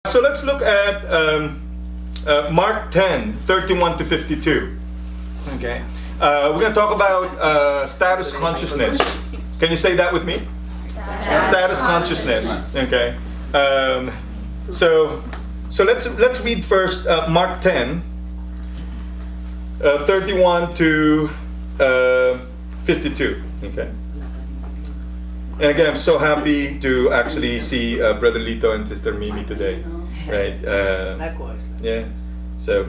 So let's look at Mark 10, 31 to 52. Okay. We're going to talk about status consciousness. Can you say that with me? Status consciousness. Okay. So let's read first Mark 10, 31 to 52. Okay. And again, I'm so happy to actually see Brother Lito and Sister Mimi today, right? Likewise. Yeah. So,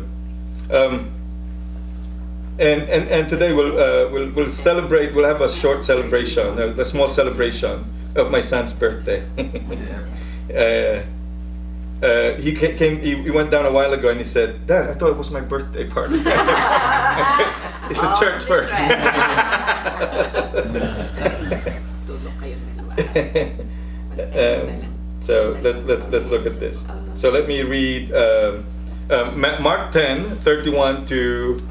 and today we'll celebrate. We'll have a short celebration, a small celebration of my son's birthday. He came. He went down a while ago and he said, "Dad, I thought it was my birthday party." I said, "It's the church first." So let's look at this. So let me read Mark 10, 31 to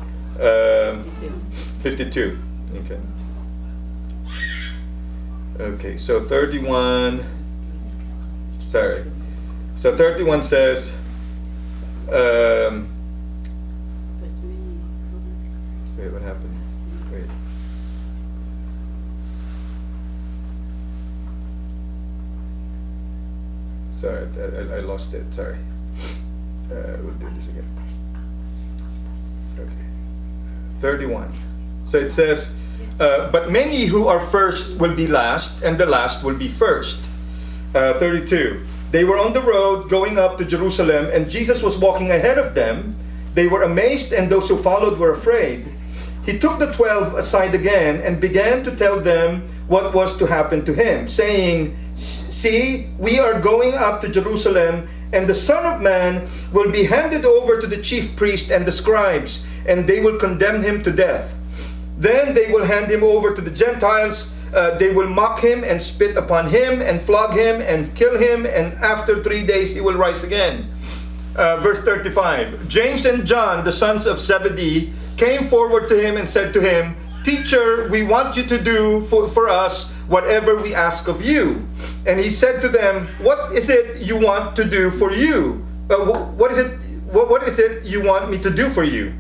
52. Okay. Okay. So 31. Sorry. So 31 says. Wait, what happened? Wait. Sorry, I lost it. Sorry. We'll do this again. Okay. 31. So it says, but many who are first will be last, and the last will be first. 32. They were on the road going up to Jerusalem, and Jesus was walking ahead of them. They were amazed, and those who followed were afraid. He took the 12 aside again and began to tell them what was to happen to him, saying, "See, we are going up to Jerusalem, and the Son of Man will be handed over to the chief priests and the scribes, and they will condemn him to death. Then they will hand him over to the Gentiles. They will mock him and spit upon him and flog him and kill him, and after 3 days he will rise again." Verse 35. James and John, the sons of Zebedee, came forward to him and said to him, "Teacher, we want you to do for us whatever we ask of you." And he said to them, "What is it you want to do for you? What is it you want me to do for you?"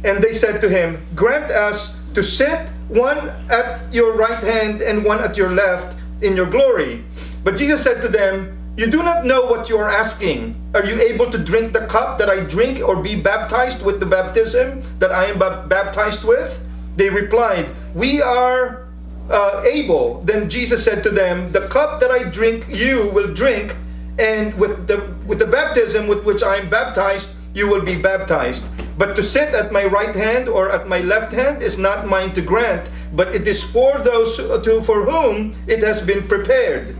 And they said to him, "Grant us to sit one at your right hand and one at your left in your glory." But Jesus said to them, "You do not know what you are asking. Are you able to drink the cup that I drink, or be baptized with the baptism that I am baptized with?" They replied, "We are able." Then Jesus said to them, "The cup that I drink you will drink, and with the baptism with which I am baptized you will be baptized. But to sit at my right hand or at my left hand is not mine to grant, but it is for those for whom it has been prepared."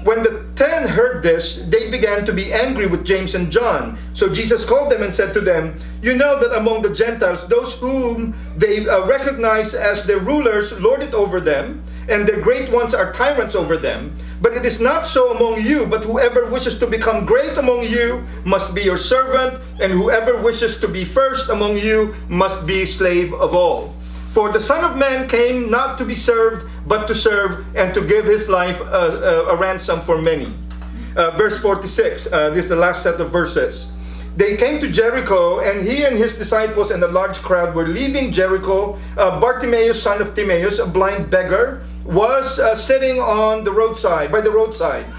When the 10 heard this, they began to be angry with James and John. So Jesus called them and said to them, "You know that among the Gentiles, those whom they recognize as their rulers lord it over them, and their great ones are tyrants over them. But it is not so among you, but whoever wishes to become great among you must be your servant, and whoever wishes to be first among you must be slave of all. For the Son of Man came not to be served, but to serve, and to give his life a ransom for many." Verse 46, this is the last set of verses. They came to Jericho, and he and his disciples and a large crowd were leaving Jericho. Bartimaeus, son of Timaeus, a blind beggar, was sitting on the roadside, by the roadside.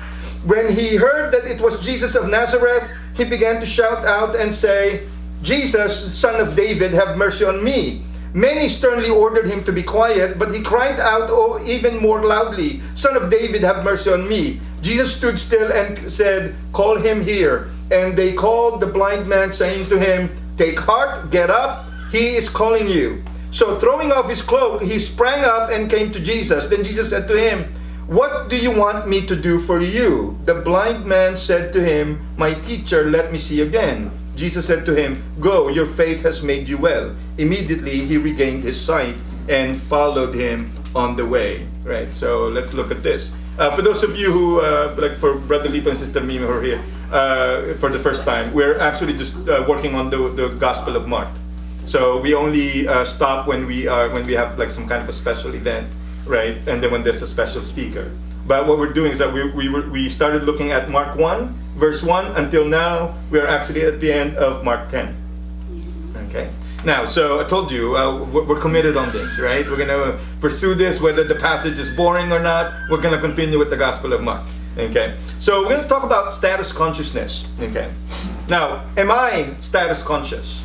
When he heard that it was Jesus of Nazareth, he began to shout out and say, "Jesus, son of David, have mercy on me." Many sternly ordered him to be quiet, but he cried out even more loudly, "Son of David, have mercy on me." Jesus stood still and said, "Call him here." And they called the blind man, saying to him, "Take heart, get up, he is calling you." So throwing off his cloak, he sprang up and came to Jesus. Then Jesus said to him, "What do you want me to do for you?" The blind man said to him, "My teacher, let me see again." Jesus said to him, "Go, your faith has made you well." Immediately he regained his sight and followed him on the way. Right, so let's look at this. For those of you who, like for Brother Lito and Sister Mimi who are here for the first time, we're actually just working on the Gospel of Mark. So we only stop when we have like some kind of a special event, right? And then when there's a special speaker. But what we're doing is that we started looking at Mark 1, verse 1 until now, we are actually at the end of Mark 10. Okay. Now, so I told you, we're committed on this, right? We're going to pursue this, whether the passage is boring or not. We're going to continue with the Gospel of Mark. Okay. So we're going to talk about status consciousness. Okay. Now, am I status conscious?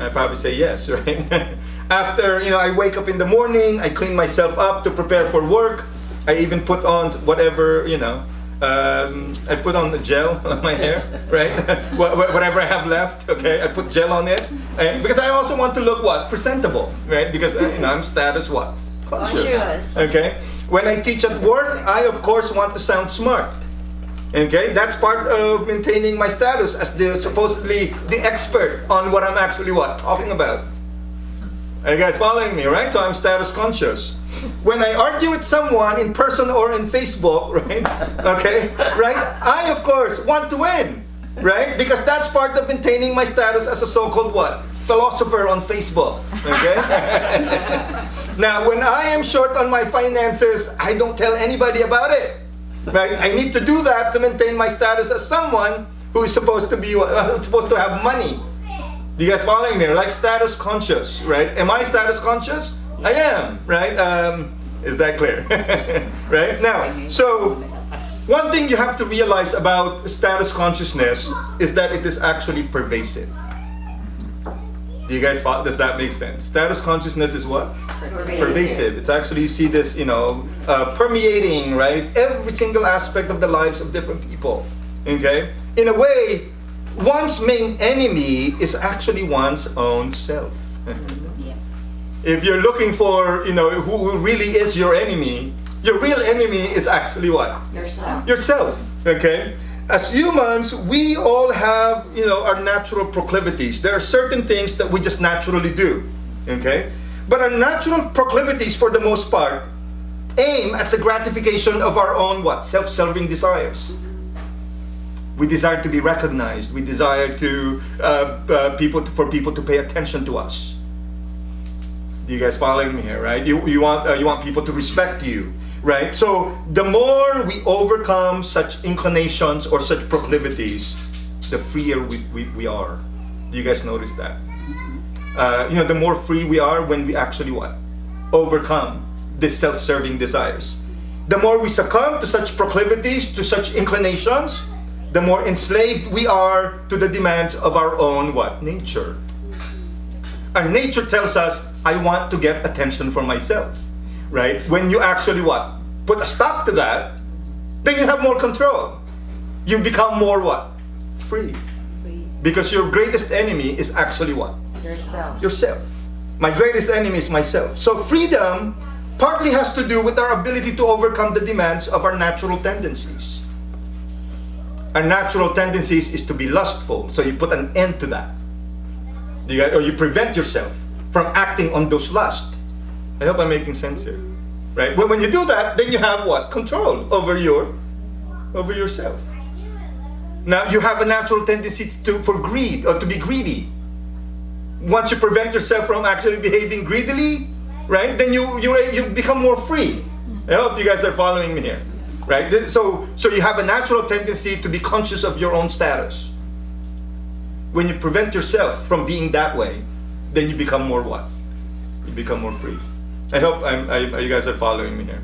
I probably say yes, right? After, I wake up in the morning, I clean myself up to prepare for work. I even put on whatever, I put on the gel on my hair, right? Whatever I have left, okay? I put gel on it. Because I also want to look what? Presentable, right? Because, I'm status what? Conscious. Okay? When I teach at work, I, of course, want to sound smart. Okay? That's part of maintaining my status as supposedly the expert on what I'm actually what? Talking about. Are you guys following me, right? So I'm status conscious. When I argue with someone in person or in Facebook, right? Okay, right? I, of course, want to win, right? Because that's part of maintaining my status as a so-called what? Philosopher on Facebook, okay? Now, when I am short on my finances, I don't tell anybody about it, right? I need to do that to maintain my status as someone who is supposed to be, supposed to have money. Do you guys following me? Like status conscious, right? Am I status conscious? I am, right? Is that clear? Right? Now, so one thing you have to realize about status consciousness is that it is actually pervasive. Do you guys follow? Does that make sense? Status consciousness is what? Pervasive. It's actually, you see this, permeating, right? Every single aspect of the lives of different people. Okay? In a way, one's main enemy is actually one's own self. If you're looking for, who really is your enemy, your real enemy is actually what? Yourself. Yourself, okay? As humans, we all have, our natural proclivities. There are certain things that we just naturally do, okay? But our natural proclivities, for the most part, aim at the gratification of our own what? Self-serving desires. We desire to be recognized. We desire to for people to pay attention to us. Do you guys following me here, right? You want people to respect you, right? So the more we overcome such inclinations or such proclivities, the freer we are. Do you guys notice that? The more free we are when we actually what? Overcome the self-serving desires. The more we succumb to such proclivities, to such inclinations, the more enslaved we are to the demands of our own what? Nature. Our nature tells us, I want to get attention for myself, right? When you actually what? Put a stop to that, then you have more control. You become more what? Free. Because your greatest enemy is actually what? Yourself. Yourself. My greatest enemy is myself. So freedom partly has to do with our ability to overcome the demands of our natural tendencies. Our natural tendencies is to be lustful, so you put an end to that. Or you prevent yourself from acting on those lusts. I hope I'm making sense here, right? When you do that, then you have what? Control over yourself. Now you have a natural tendency for greed or to be greedy. Once you prevent yourself from actually behaving greedily, right? Then you become more free. I hope you guys are following me here. Right? So you have a natural tendency to be conscious of your own status. When you prevent yourself from being that way, then you become more what? You become more free. I hope you guys are following me here.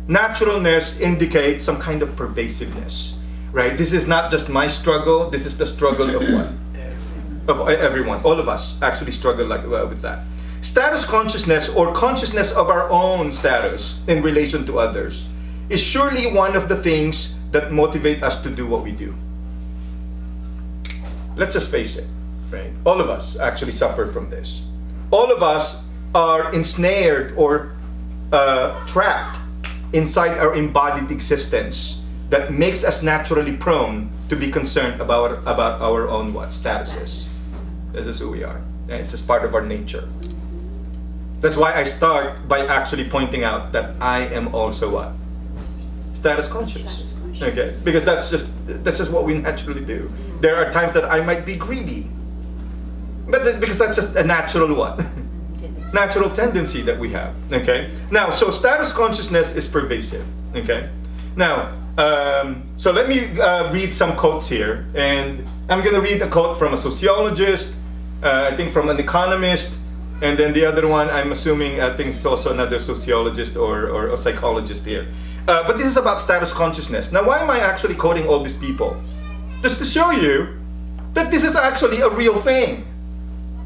Naturalness indicates some kind of pervasiveness. Right? This is not just my struggle, this is the struggle of what? Of everyone. All of us actually struggle with that. Status consciousness or consciousness of our own status in relation to others is surely one of the things that motivate us to do what we do. Let's just face it, right? All of us actually suffer from this. All of us are ensnared or trapped inside our embodied existence that makes us naturally prone to be concerned about our own what? Statuses. This is who we are. And it's just part of our nature. That's why I start by actually pointing out that I am also what? Status conscious. Okay, because that's just what we naturally do. There are times that I might be greedy, but because that's just a natural what? Natural tendency that we have. Okay. Now, so status consciousness is pervasive. Okay. Now, So let me read some quotes here, and I'm going to read a quote from a sociologist, I think from an economist, and then the other one, I'm assuming, I think it's also another sociologist or a psychologist here. But this is about status consciousness. Now, why am I actually quoting all these people? Just to show you that this is actually a real thing.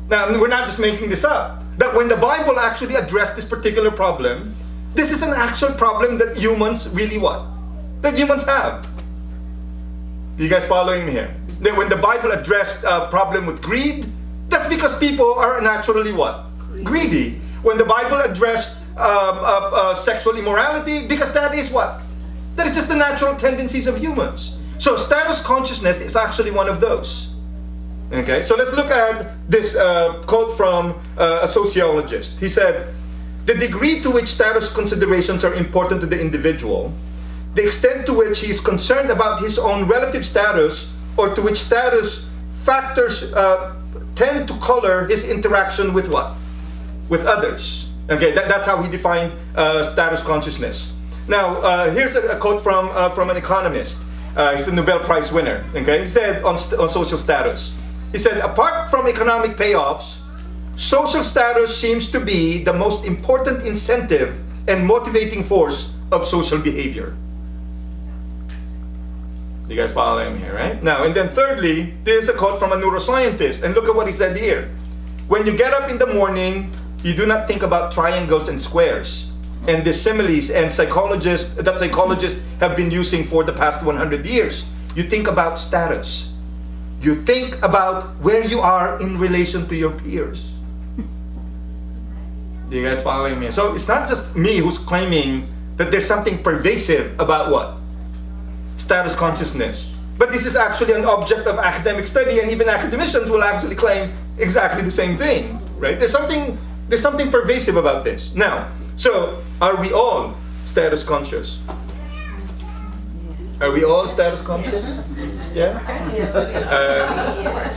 Now, we're not just making this up. That when the Bible actually addressed this particular problem, this is an actual problem that humans really what? That humans have. You guys following me here? That when the Bible addressed a problem with greed, that's because people are naturally what? Greedy. When the Bible addressed sexual immorality, because that is what? That is just the natural tendencies of humans. So status consciousness is actually one of those. Okay, so let's look at this quote from a sociologist. He said, "The degree to which status considerations are important to the individual, the extent to which he is concerned about his own relative status, or to which status factors tend to color his interaction with what? With others." Okay, that's how he defined status consciousness. Now, here's a quote from an economist. He's the Nobel Prize winner. Okay, he said on social status. He said, "Apart from economic payoffs, social status seems to be the most important incentive and motivating force of social behavior." You guys following me here, right? Now, and then thirdly, there's a quote from a neuroscientist, and look at what he said here. "When you get up in the morning, you do not think about triangles and squares and the similes and psychologists have been using for the past 100 years. You think about status. You think about where you are in relation to your peers." Do you guys following me? So it's not just me who's claiming that there's something pervasive about what? Status consciousness. But this is actually an object of academic study, and even academicians will actually claim exactly the same thing, right? There's something pervasive about this. Now, so are we all status conscious? Are we all status conscious? Yeah?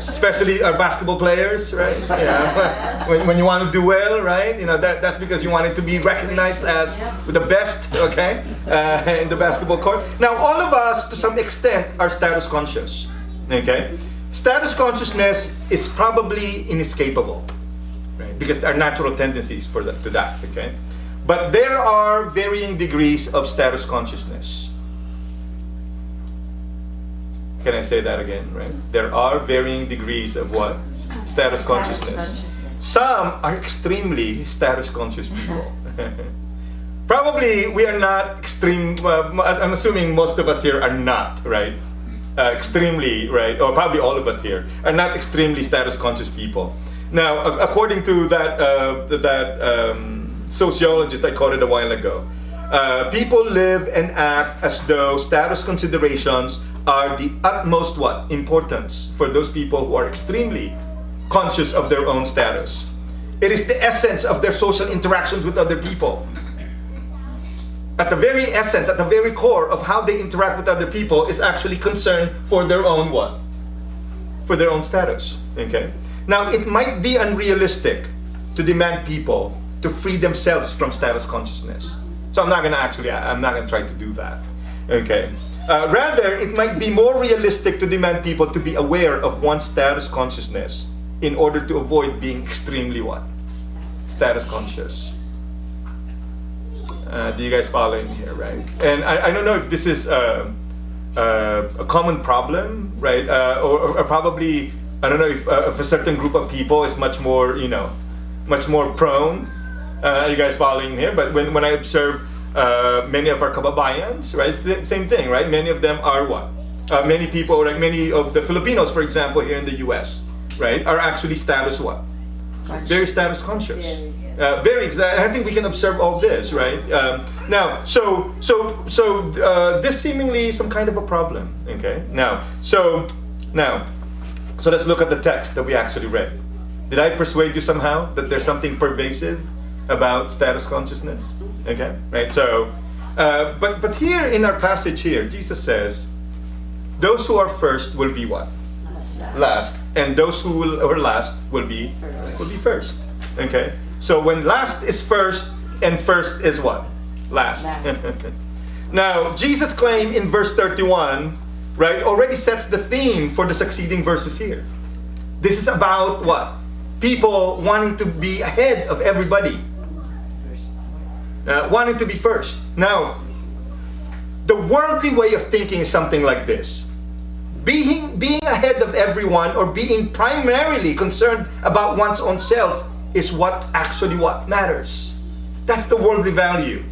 Especially our basketball players, right? Yeah. When you want to do well, right? You know, that's because you want it to be recognized as the best, okay? In the basketball court. Now, all of us, to some extent, are status conscious, okay? Status consciousness is probably inescapable, right? Because there are natural tendencies to that, okay? But there are varying degrees of status consciousness. Can I say that again, right? There are varying degrees of what? Status consciousness. Some are extremely status conscious people. Probably we are not extreme, I'm assuming most of us here are not, right? Extremely, right? Or probably all of us here are not extremely status conscious people. Now, according to that sociologist I quoted a while ago, people live and act as though status considerations are the utmost what? Importance for those people who are extremely conscious of their own status. It is the essence of their social interactions with other people. At the very essence, at the very core of how they interact with other people is actually concern for their own what? For their own status, okay? Now, it might be unrealistic to demand people to free themselves from status consciousness. So I'm not gonna try to do that, okay? Rather, it might be more realistic to demand people to be aware of one's status consciousness in order to avoid being extremely what? Status conscious. Do you guys follow me here, right? And I don't know if this is a common problem, right? Or probably, I don't know if a certain group of people is much more, much more prone. You guys following here? But when I observe many of our kababayans, right? It's the same thing, right? Many of them are what? Many people, like many of the Filipinos, for example, here in the U.S., right, are actually status what? Very status conscious. I think we can observe all this, right? Now, so this seemingly is some kind of a problem, okay? Now, so let's look at the text that we actually read. Did I persuade you somehow that there's something pervasive about status consciousness? Okay, right? So, but here in our passage here, Jesus says, those who are first will be what? Last. And those who are last will be first. Okay? So when last is first and first is what? Last. Now, Jesus' claim in verse 31, right, already sets the theme for the succeeding verses here. This is about what? People wanting to be ahead of everybody. Wanting to be first. Now, the worldly way of thinking is something like this. Being ahead of everyone, or being primarily concerned about one's own self, is what matters. That's the worldly value.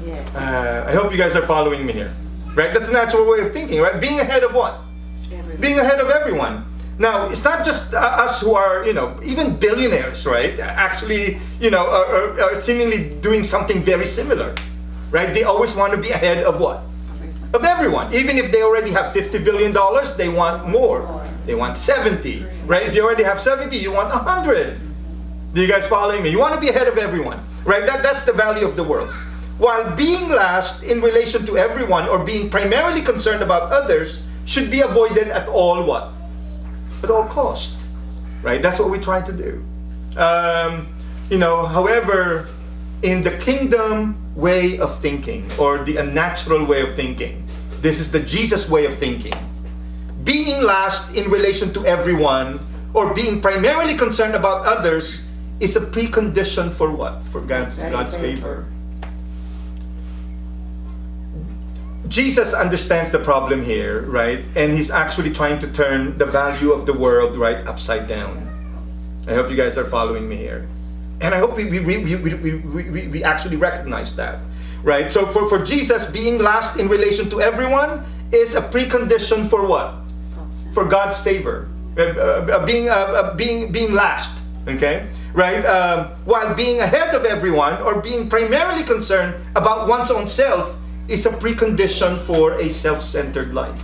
Yes. I hope you guys are following me here. Right? That's the natural way of thinking, right? Being ahead of what? Everyone. Being ahead of everyone. Now, it's not just us who are, even billionaires, right? Actually, are seemingly doing something very similar, right? They always want to be ahead of what? Of everyone. Even if they already have $50 billion, they want more. They want 70, right? If you already have 70, you want 100. Do you guys following me? You want to be ahead of everyone, right? That's the value of the world. While being last in relation to everyone, or being primarily concerned about others, should be avoided at all what? At all cost, right? That's what we try to do. However, in the kingdom way of thinking, or the unnatural way of thinking, this is the Jesus way of thinking. Being last in relation to everyone, or being primarily concerned about others, is a precondition for what? For God's favor. Jesus understands the problem here, right? And he's actually trying to turn the value of the world, right, upside down. I hope you guys are following me here. And I hope we actually recognize that, right? So for Jesus, being last in relation to everyone is a precondition for what? For God's favor. Being last, okay? Right? While being ahead of everyone, or being primarily concerned about one's own self, is a precondition for a self-centered life.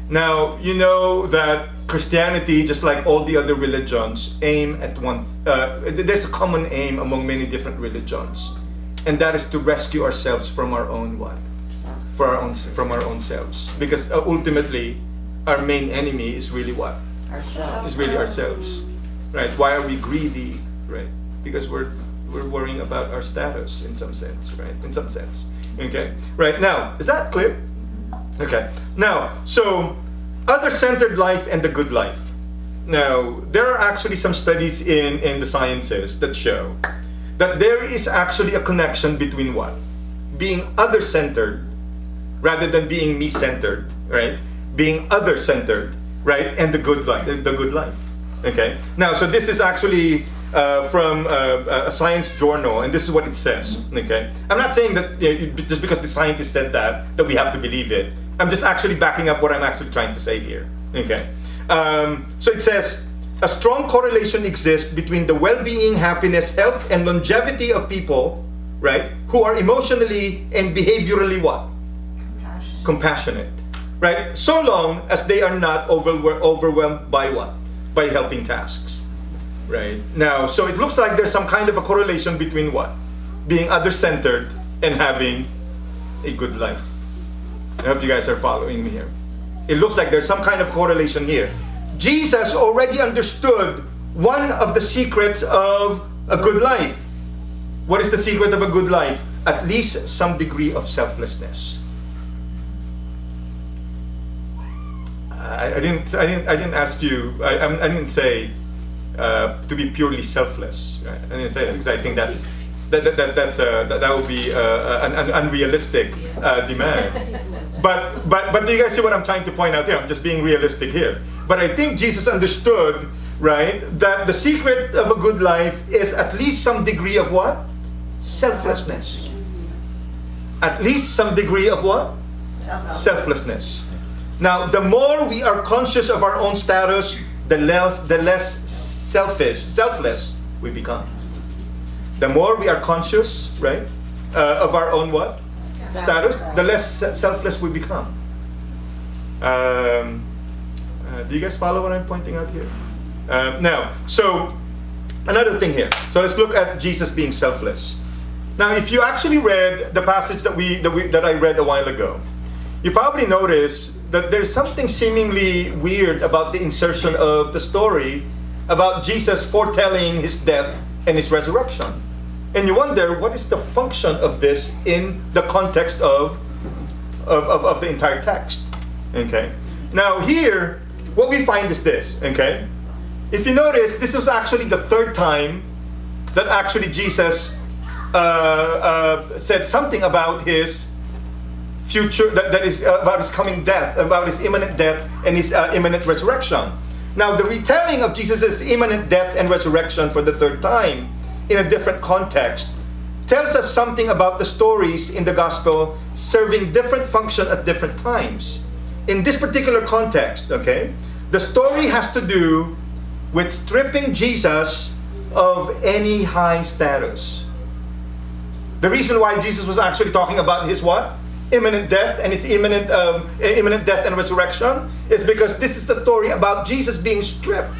Now, you know that Christianity, just like all the other religions, aim at one. There's a common aim among many different religions, and that is to rescue ourselves from our own what? From our own selves. Because ultimately, our main enemy is really what? Ourselves. Is really ourselves, right? Why are we greedy, right? Because we're worrying about our status in some sense, right? In some sense, okay? Right, now, is that clear? Okay, now, so, other-centered life and the good life. Now, there are actually some studies in the sciences that show that there is actually a connection between what? Being other-centered rather than being me-centered, right? Being other-centered, right? And the good life, okay? Now, so this is actually from a science journal, and this is what it says, okay? I'm not saying that just because the scientist said that we have to believe it. I'm just actually backing up what I'm actually trying to say here, okay? So it says, a strong correlation exists between the well-being, happiness, health, and longevity of people, right, who are emotionally and behaviorally what? Compassionate, right? So long as they are not overwhelmed by what? By helping tasks. Right? Now, so it looks like there's some kind of a correlation between what? Being other-centered and having a good life. I hope you guys are following me here. It looks like there's some kind of correlation here. Jesus already understood one of the secrets of a good life. What is the secret of a good life? At least some degree of selflessness. I didn't ask you. I didn't say to be purely selfless. Right? I didn't say that because I think that would be an unrealistic demand. But do you guys see what I'm trying to point out here? I'm just being realistic here. But I think Jesus understood, right, that the secret of a good life is at least some degree of what? Selflessness. At least some degree of what? Selflessness. Now, the more we are conscious of our own status, the less selfless we become. The more we are conscious, right, of our own what? Status, the less selfless we become. Do you guys follow what I'm pointing out here? Now, so another thing here. So let's look at Jesus being selfless. Now, if you actually read the passage that I read a while ago, you probably notice that there's something seemingly weird about the insertion of the story about Jesus foretelling his death and his resurrection. And you wonder, what is the function of this in the context of the entire text? Okay. Now here, what we find is this, okay? If you notice, this was actually the third time that actually Jesus said something about his future, that is about his coming death, about his imminent death and his imminent resurrection. Now, the retelling of Jesus' imminent death and resurrection for the third time in a different context tells us something about the stories in the gospel serving different function at different times. In this particular context, okay, the story has to do with stripping Jesus of any high status. The reason why Jesus was actually talking about his what? Imminent death and his imminent death and resurrection is because this is the story about Jesus being stripped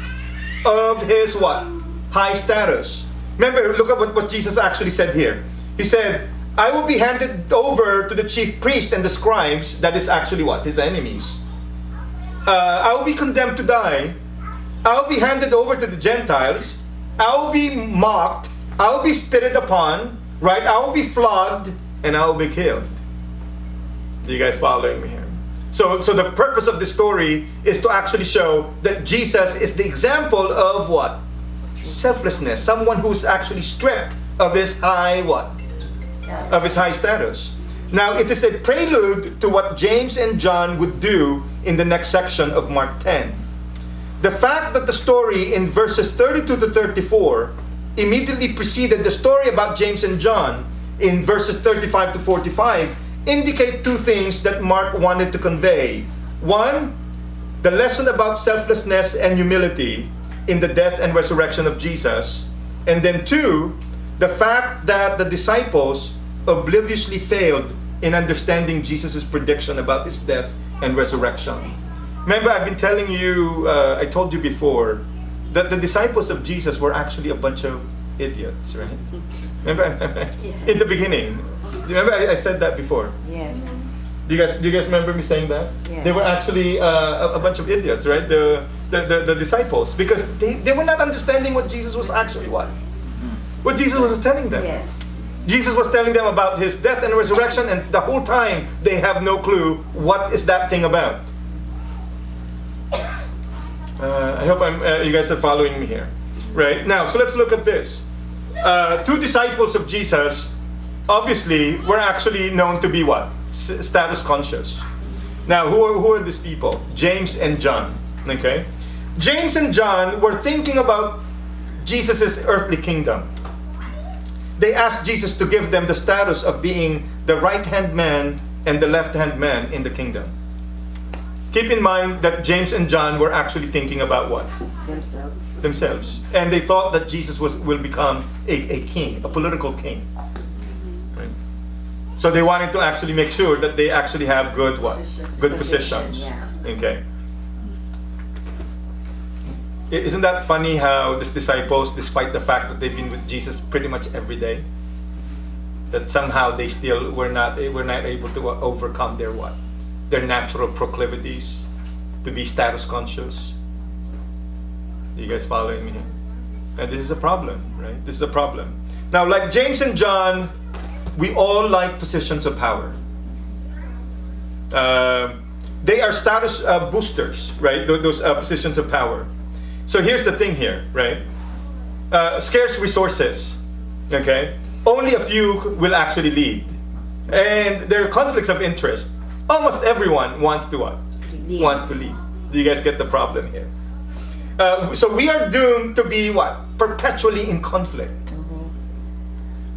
of his what? High status. Remember, look at what Jesus actually said here. He said, I will be handed over to the chief priest and the scribes, that is actually what? His enemies. I will be condemned to die. I will be handed over to the Gentiles. I will be mocked. I will be spitted upon, right? I will be flogged, and I will be killed. Are you guys following me here? So the purpose of this story is to actually show that Jesus is the example of what? Selflessness. Someone who's actually stripped of his high what? Of his high status. Now, it is a prelude to what James and John would do in the next section of Mark 10. The fact that the story in verses 32 to 34 immediately preceded the story about James and John in verses 35 to 45 indicate two things that Mark wanted to convey. One, the lesson about selflessness and humility in the death and resurrection of Jesus. And then two, the fact that the disciples obliviously failed in understanding Jesus' prediction about his death and resurrection. Remember, I've been telling you, I told you before, that the disciples of Jesus were actually a bunch of idiots, right? Remember, in the beginning. Remember, I said that before. Yes. Do you guys remember me saying that? Yes. They were actually a bunch of idiots, right? The disciples, because they were not understanding what Jesus was actually what Jesus was telling them. Yes. Jesus was telling them about his death and resurrection, and the whole time they have no clue what is that thing about. I hope you guys are following me here. Right? Now, so let's look at this. Two disciples of Jesus, obviously, were actually known to be what? Status conscious. Now, who are these people? James and John. Okay? James and John were thinking about Jesus' earthly kingdom. They asked Jesus to give them the status of being the right-hand man and the left-hand man in the kingdom. Keep in mind that James and John were actually thinking about what? Themselves. And they thought that Jesus will become a king, a political king. Right? So they wanted to actually make sure that they actually have good what? Good positions. Yeah. Okay. Isn't that funny how these disciples, despite the fact that they've been with Jesus pretty much every day, that somehow they still were not able to overcome their what? Their natural proclivities to be status conscious. Are you guys following me here? And this is a problem, right? This is a problem. Now, like James and John, we all like positions of power. They are status boosters, right? Those positions of power. So here's the thing here, right? Scarce resources, okay? Only a few will actually lead. And there are conflicts of interest. Almost everyone wants to what? Wants to lead. Do you guys get the problem here? So we are doomed to be what? Perpetually in conflict.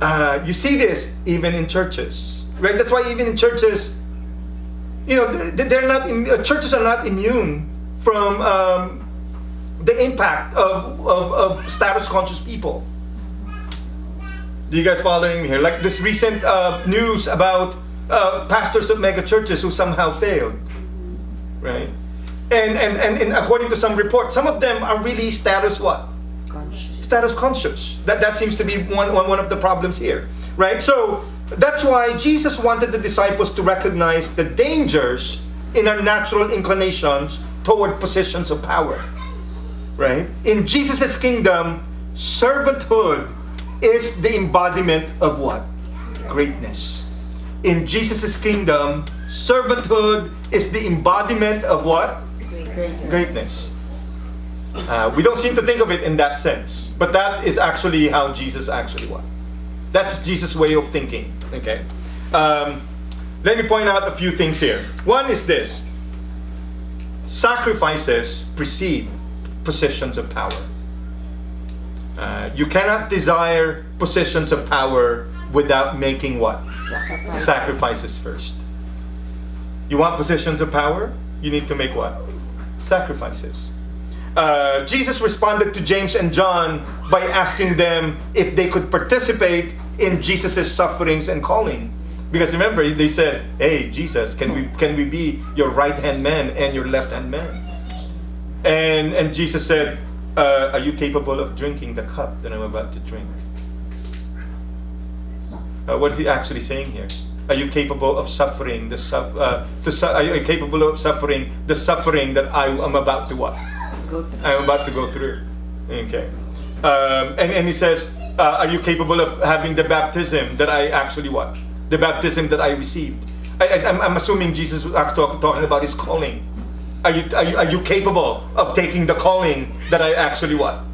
You see this even in churches, right? That's why even in churches, you know, churches are not immune from the impact of status-conscious people. Do you guys following me here? Like this recent news about pastors of mega churches who somehow failed, right? And according to some reports, some of them are really status conscious. That seems to be one of the problems here, right? So that's why Jesus wanted the disciples to recognize the dangers in our natural inclinations toward positions of power, right? In Jesus' kingdom, servanthood is the embodiment of what? Greatness. In Jesus' kingdom, servanthood is the embodiment of what? Greatness. We don't seem to think of it in that sense, but that is actually how Jesus actually was. That's Jesus' way of thinking. Okay. Let me point out a few things here. One is this: sacrifices precede positions of power. You cannot desire positions of power without making what? Sacrifices first. You want positions of power? You need to make what? Sacrifices. Jesus responded to James and John by asking them if they could participate in Jesus' sufferings and calling. Because remember, they said, "Hey, Jesus, can we be your right-hand man and your left-hand man?" And Jesus said, "Are you capable of drinking the cup that I'm about to drink?" What is he actually saying here? Are you capable of suffering are you capable of suffering the suffering that I am about to what? I'm about to go through. Okay. And he says, are you capable of having the baptism that I actually what? The baptism that I received. I'm assuming Jesus was talking about his calling. Are you capable of taking the calling that I actually what?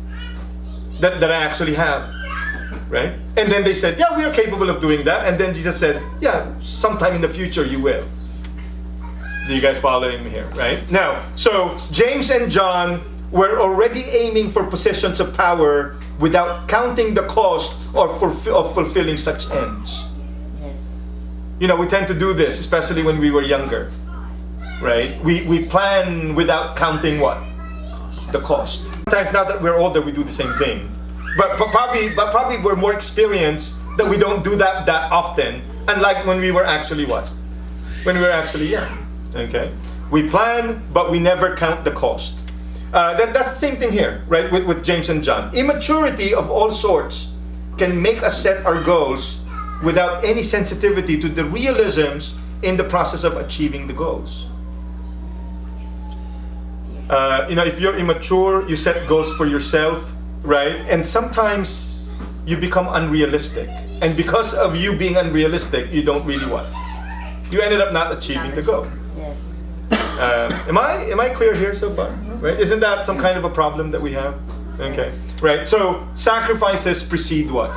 That I actually have. Right? And then they said, yeah, we are capable of doing that. And then Jesus said, yeah, sometime in the future you will. Do you guys following me here? Right? Now, so James and John were already aiming for positions of power without counting the cost of fulfilling such ends. Yes. You know, we tend to do this, especially when we were younger. Right? We plan without counting what? The cost. Sometimes now that we're older, we do the same thing. But probably we're more experienced that we don't do that often, unlike when we were actually what? When we were actually young. Okay? We plan, but we never count the cost. That's the same thing here, right? With James and John. Immaturity of all sorts can make us set our goals without any sensitivity to the realisms in the process of achieving the goals. If you're immature, you set goals for yourself, right? And sometimes you become unrealistic. And because of you being unrealistic, you don't really what? You ended up not achieving the goal. Yes. Am I clear here so far? Right? Isn't that some kind of a problem that we have? Okay. Right. So sacrifices precede what?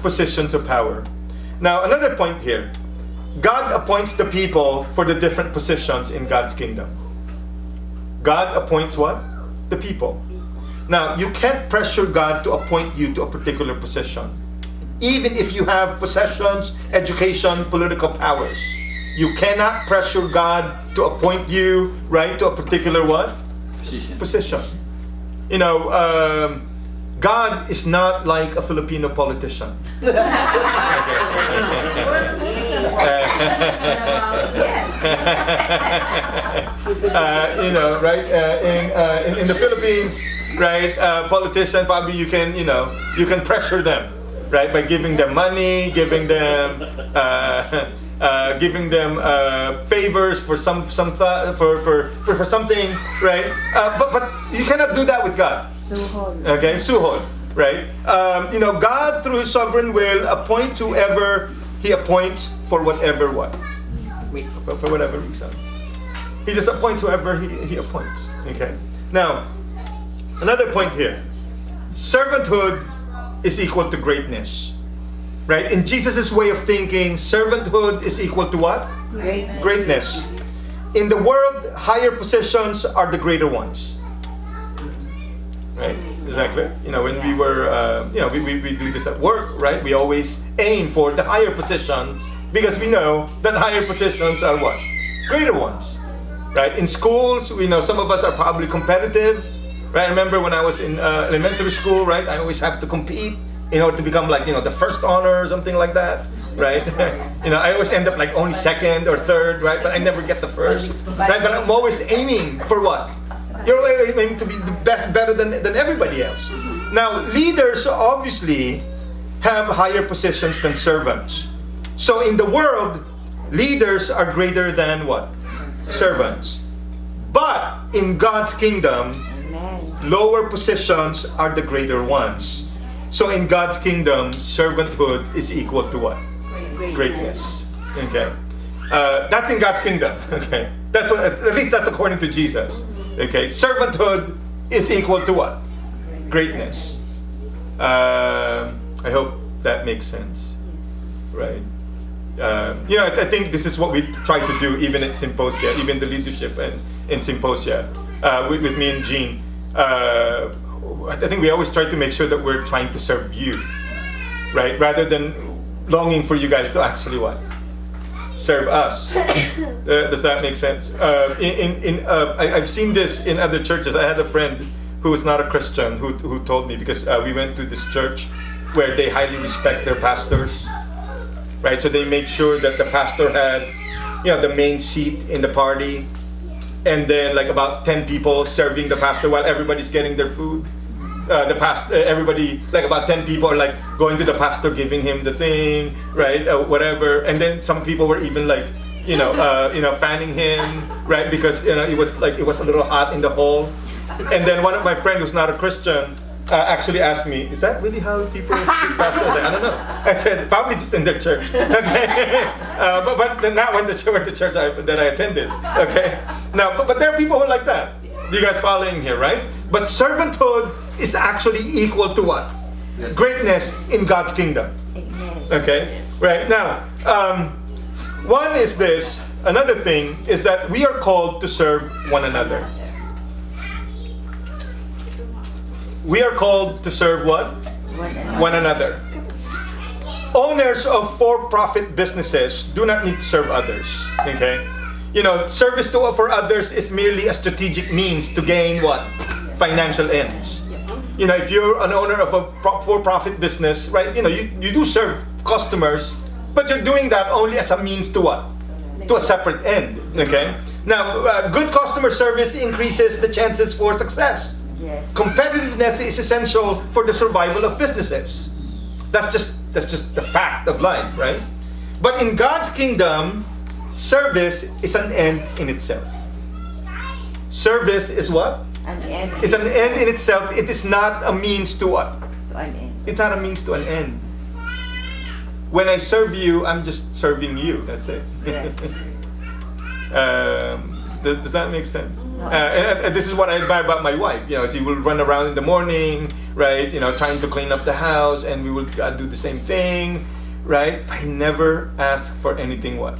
Positions of power. Now another point here. God appoints the people for the different positions in God's kingdom. God appoints what? The people. Now, you can't pressure God to appoint you to a particular position. Even if you have possessions, education, political powers. You cannot pressure God to appoint you, right, to a particular what? Position. You know, God is not like a Filipino politician. Right? In the Philippines, right? Politicians, probably you can pressure them, right? By giving them money, giving them favors for something, right? But you cannot do that with God. Okay, suhol, right? God through His sovereign will appoints whoever He appoints for whatever what? For whatever reason. He just appoints whoever He appoints. Okay. Now, another point here. Servanthood is equal to greatness. Right? In Jesus' way of thinking, servanthood is equal to what? Greatness. In the world, higher positions are the greater ones. Right? Is that clear? When we were, we do this at work, right? We always aim for the higher positions because we know that higher positions are what? Greater ones. Right? In schools, we know some of us are probably competitive. Right? I remember when I was in elementary school, right? I always have to compete in order to become like, the first honor or something like that. Right? I always end up like only second or third, right? But I never get the first. Right? But I'm always aiming for what? You're aiming to be the best, better than everybody else. Now, leaders obviously have higher positions than servants. So in the world, leaders are greater than what? Servants. But in God's kingdom, lower positions are the greater ones. So in God's kingdom, servanthood is equal to what? Greatness. Okay. That's in God's kingdom. Okay. That's what, at least that's according to Jesus. Okay. Servanthood is equal to what? Greatness. I hope that makes sense. Right. I think this is what we try to do even at Symposia, even the leadership and in Symposia, with me and Jean. I think we always try to make sure that we're trying to serve you, right? Rather than longing for you guys to actually what? Serve us. Does that make sense? I've seen this in other churches. I had a friend who is not a Christian who told me, because we went to this church where they highly respect their pastors, right? So they made sure that the pastor had, the main seat in the party, and then like about 10 people serving the pastor while everybody's getting their food. Everybody, like about 10 people are like going to the pastor, giving him the thing, right? Whatever. And then some people were even like, fanning him, right? Because it was a little hot in the hall. And then one of my friends who's not a Christian actually asked me, "Is that really how people treat pastors?" I said, "I don't know." I said, "Probably just in their church." Okay. But not when the church that I attended. Okay. Now, but there are people who are like that. You guys following here, right? But servanthood is actually equal to what? Greatness in God's kingdom. Amen. Okay? Right? Now, one is this. Another thing is that we are called to serve one another. We are called to serve what? One another. Owners of for-profit businesses do not need to serve others. Okay? Service for others is merely a strategic means to gain what? Financial ends. If you're an owner of a for-profit business, right? You do serve customers, but you're doing that only as a means to what? To a separate end. Okay? Now, good customer service increases the chances for success. Yes. Competitiveness is essential for the survival of businesses. That's just the fact of life, right? But in God's kingdom, service is an end in itself. Service is what? An end. It's an end in itself. It is not a means to what? To an end. It's not a means to an end. When I serve you, I'm just serving you. That's it. Yes. Does that make sense? No. And this is what I admire about my wife. She will run around in the morning, right? Trying to clean up the house, and we will do the same thing, right? I never ask for anything what?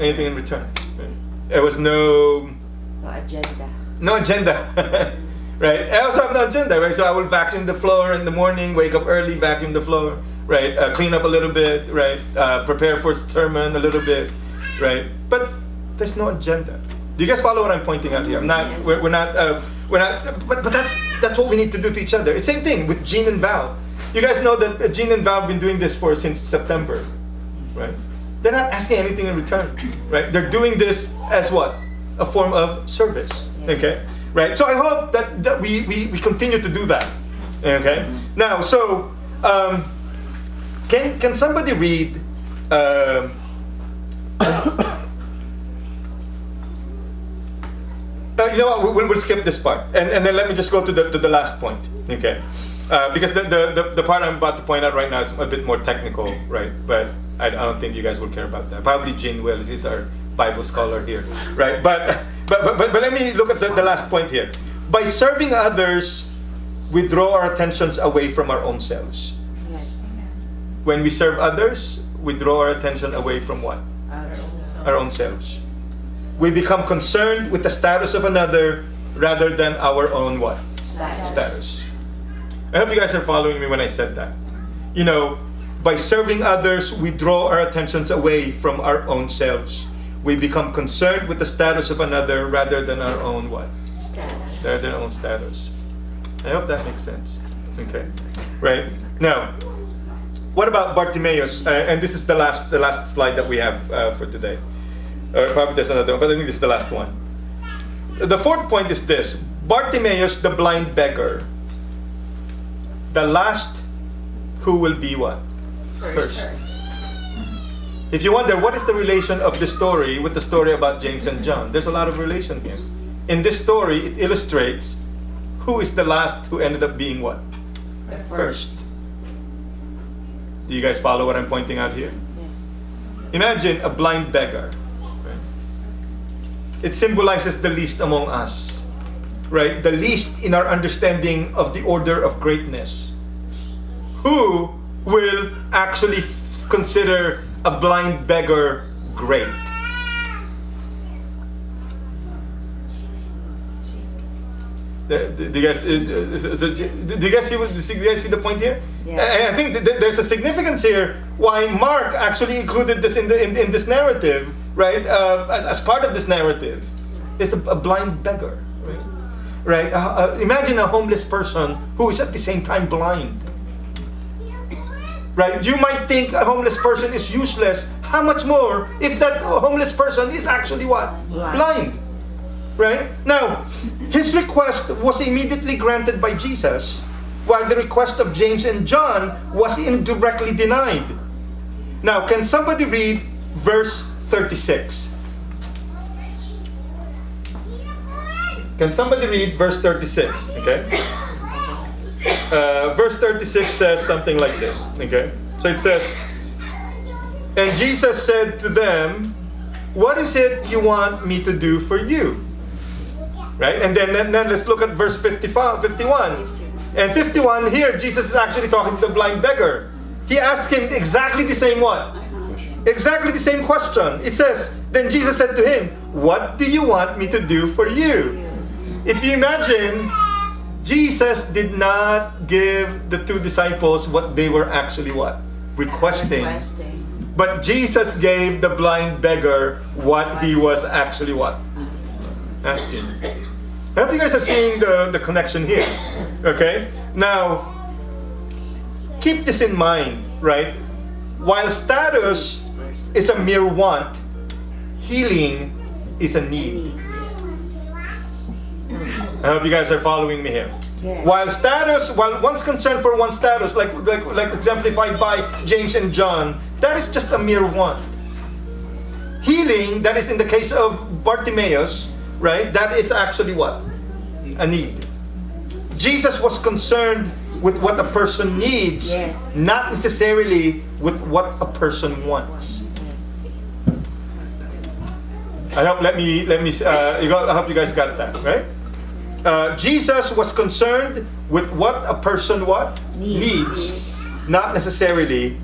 Anything in return. Right? There was no agenda. No agenda. Right? I also have no agenda, right? So I will vacuum the floor in the morning, wake up early, vacuum the floor, right? Clean up a little bit, right? Prepare for sermon a little bit, right? But there's no agenda. Do you guys follow what I'm pointing out here? I'm not. Yes. We're not. But that's what we need to do to each other. It's same thing with Jean and Val. You guys know that Jean and Val have been doing this since September, right? They're not asking anything in return, right? They're doing this as what? A form of service. Yes. Okay, right? So I hope that we continue to do that. Okay. Now, so can somebody read? You know what? We'll skip this part, and then let me just go to the last point. Okay. Because the part I'm about to point out right now is a bit more technical, right? But I don't think you guys will care about that. Probably Jean will. He's our Bible scholar here, right? But let me look at the last point here. By serving others, we draw our attentions away from our own selves. Yes. When we serve others, we draw our attention away from what? Ours. Our own selves. We become concerned with the status of another rather than our own what? Status. I hope you guys are following me when I said that. By serving others, we draw our attentions away from our own selves. We become concerned with the status of another rather than our own what? Status. Rather than our own status. I hope that makes sense. Okay. Right? Now, what about Bartimaeus? And this is the last slide that we have for today. Or probably there's another one, but I think this is the last one. The fourth point is this. Bartimaeus, the blind beggar. The last who will be what? First. If you wonder what is the relation of this story with the story about James and John, there's a lot of relation here. In this story, it illustrates who is the last who ended up being what? first. Do you guys follow what I'm pointing out here? Yes. Imagine a blind beggar. Right? It symbolizes the least among us, right? The least in our understanding of the order of greatness. Who will actually consider a blind beggar great? Do you guys see the point here? Yeah. I think there's a significance here why Mark actually included this in this narrative, right? As part of this narrative, is a blind beggar, right? Imagine a homeless person who is at the same time blind, right? You might think a homeless person is useless. How much more if that homeless person is actually what? Blind. Right? Now, his request was immediately granted by Jesus, while the request of James and John was indirectly denied. Now, can somebody read verse 36? Can somebody read verse 36? Okay? Verse 36 says something like this. Okay? So it says, "And Jesus said to them, 'What is it you want me to do for you?'" Right? And then let's look at verse 51. And 51, here, Jesus is actually talking to the blind beggar. He asked him exactly the same what? Exactly the same question. It says, "Then Jesus said to him, 'What do you want me to do for you?'" If you imagine, Jesus did not give the two disciples what they were actually what? Requesting. But Jesus gave the blind beggar what he was actually what? Asking. I hope you guys are seeing the connection here. Okay? Now, keep this in mind, right? While status is a mere want, healing is a need. I hope you guys are following me here. Yeah. While one's concerned for one's status, like exemplified by James and John, that is just a mere want. Healing, that is in the case of Bartimaeus, right? That is actually what? A need. Jesus was concerned with what a person needs, Yes. not necessarily with what a person wants. I hope I hope you guys got that, right? Jesus was concerned with what a person what? Needs, not necessarily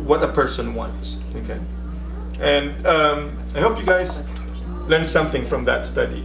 what a person wants. Okay? And I hope you guys learned something from that study.